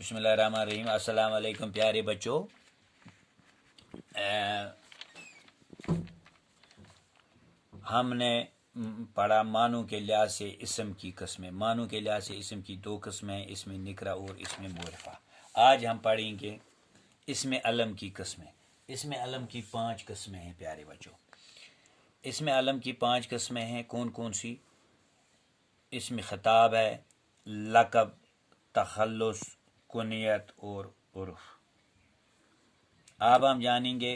बिस्मिल्लाहिर्रहमानिर्रहीम। अस्सलाम वालेकुम प्यारे बच्चों। हमने पढ़ा मानू के लिहाज से इसम की किस्में। मानू के लिहाज से इसम की दो किस्में हैं, इसमें निकरा और इसमें मुरफ़ा। आज हम पढ़ेंगे इसमें अलम की किस्में। इसमें अलम की 5 किस्में हैं प्यारे बच्चों। इसमें अलम की 5 किस्में हैं। कौन कौन सी? इसमें ख़िताब है, लक़ब, तख़ल्लुस, कुनियत और उर्फ़। अब हम जानेंगे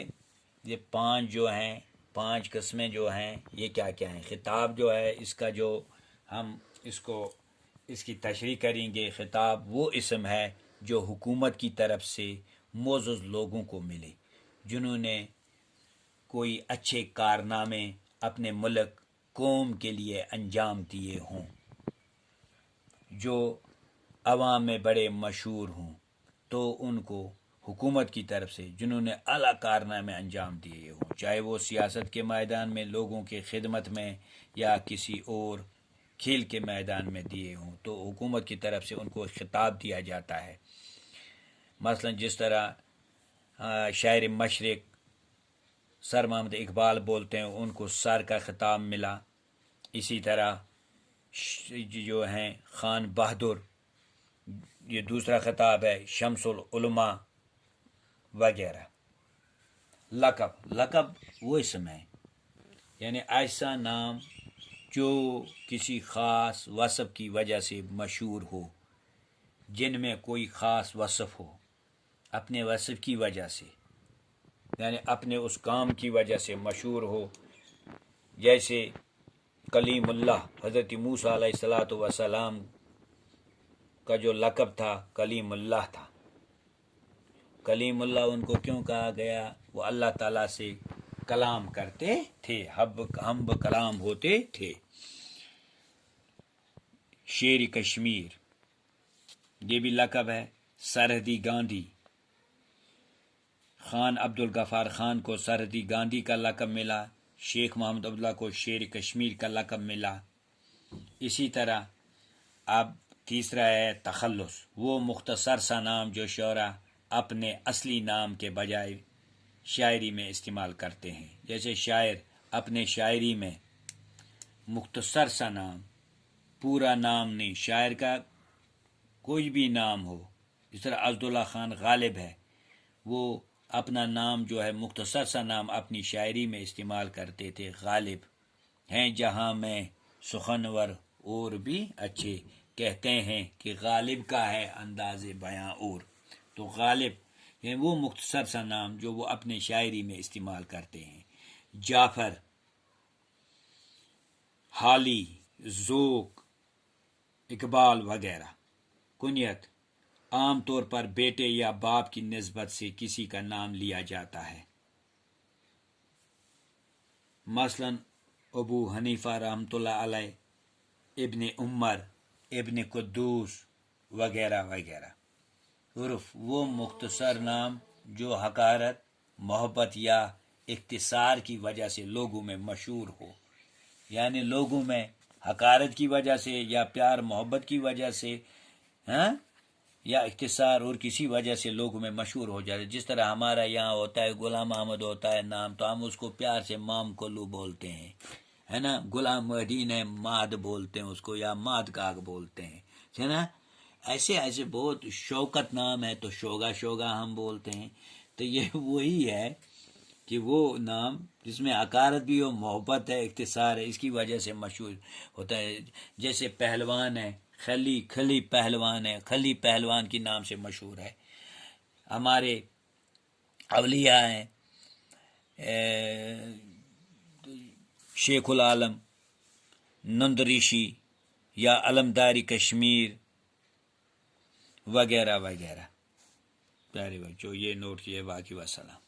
ये 5 जो हैं, 5 किस्में जो हैं ये क्या क्या हैं। ख़िताब जो है इसका जो हम इसकी तशरीह करेंगे। ख़िताब वो इसम है जो हुकूमत की तरफ से मोअज़्ज़ज़ लोगों को मिले, जिन्होंने कोई अच्छे कारनामे अपने मुल्क कौम के लिए अंजाम दिए हों, जो अवाम में बड़े मशहूर हों, तो उनको हुकूमत की तरफ से जिन्होंने आला कारनामे अंजाम दिए हों, चाहे वो सियासत के मैदान में लोगों के खिदमत में या किसी और खेल के मैदान में दिए हों, तो हुकूमत की तरफ से उनको खिताब दिया जाता है। मसलन जिस तरह शायर मशरिक़ सर मोहम्मद इकबाल बोलते हैं, उनको सर का खिताब मिला। इसी तरह जो हैं खान बहादुर, ये दूसरा खिताब है, शमसुल उलमा वगैरह। लक़ब वो इसम है, यानी ऐसा नाम जो किसी ख़ास वसफ़ की वजह से मशहूर हो, जिनमें कोई ख़ास वसफ़ हो, अपने वसफ़ की वजह से, यानी अपने उस काम की वजह से मशहूर हो। जैसे कलीमुल्लाह, हज़रत मूसा अलैहिस्सलातु वस्सलाम का जो लक़ब था कलीमुल्लाह था। कलीमुल्लाह उनको क्यों कहा गया? वो अल्लाह ताला से कलाम करते थे, हम कलाम होते थे। शेर कश्मीर ये भी लक़ब है। सरहदी गांधी, खान अब्दुल गफ़ार खान को सरहदी गांधी का लक़ब मिला। शेख मोहम्मद अब्दुल्ला को शेर कश्मीर का लक़ब मिला। इसी तरह अब तीसरा है तख़ल्लुस, वो मुख्तसर सा नाम जो शोरा अपने असली नाम के बजाय शायरी में इस्तेमाल करते हैं। जैसे शायर अपने शायरी में मुख्तसर सा नाम, पूरा नाम नहीं, शायर का कोई भी नाम हो, जिस तरह अब्दुल्ला खान गालिब है, वो अपना नाम जो है मुख्तसर सा नाम अपनी शायरी में इस्तेमाल करते थे। गालिब हैं जहाँ में सुखनवर और भी अच्छे, कहते हैं कि गालिब का है अंदाज़े बयां और। तो गालिब यानी वो मुख्तसर सा नाम जो वो अपने शायरी में इस्तेमाल करते हैं। जाफ़र, हाली, ज़ोक, इकबाल वगैरह। कुनियत आम तौर पर बेटे या बाप की निस्बत से किसी का नाम लिया जाता है। मसलन अबू हनीफा रहमतुल्लाह अलैह, इब्ने उमर, इब्ने कुद्दूस वगैरह वगैरह। उर्फ़ वो मुख्तसर नाम जो हकारत, मोहब्बत या इख्तिसार की वजह से लोगों में मशहूर हो, यानी लोगों में हकारत की वजह से या प्यार मोहब्बत की वजह से, हाँ, या इख्तिसार और किसी वजह से लोगों में मशहूर हो जाए। जिस तरह हमारा यहाँ होता है गुलाम अहमद होता है नाम, तो हम उसको प्यार से माम कोल्लू बोलते हैं, है ना। गुलाम मदीन है, माद बोलते हैं उसको, या माद काग बोलते हैं, है ना। ऐसे ऐसे बहुत शौकत नाम है तो शोगा शोगा हम बोलते हैं। तो ये वही है कि वो नाम जिसमें हकारत भी हो, मोहब्बत है, इख्तिसार है, इसकी वजह से मशहूर होता है। जैसे पहलवान है, खली पहलवान है, खली पहलवान के नाम से मशहूर है। हमारे अवलिया हैं, शेखुल आलम, नंदरिशी या अलमदारी कश्मीर वगैरह वगैरह। प्यारे बच्चों ये नोट किए, बाकी वसलाम।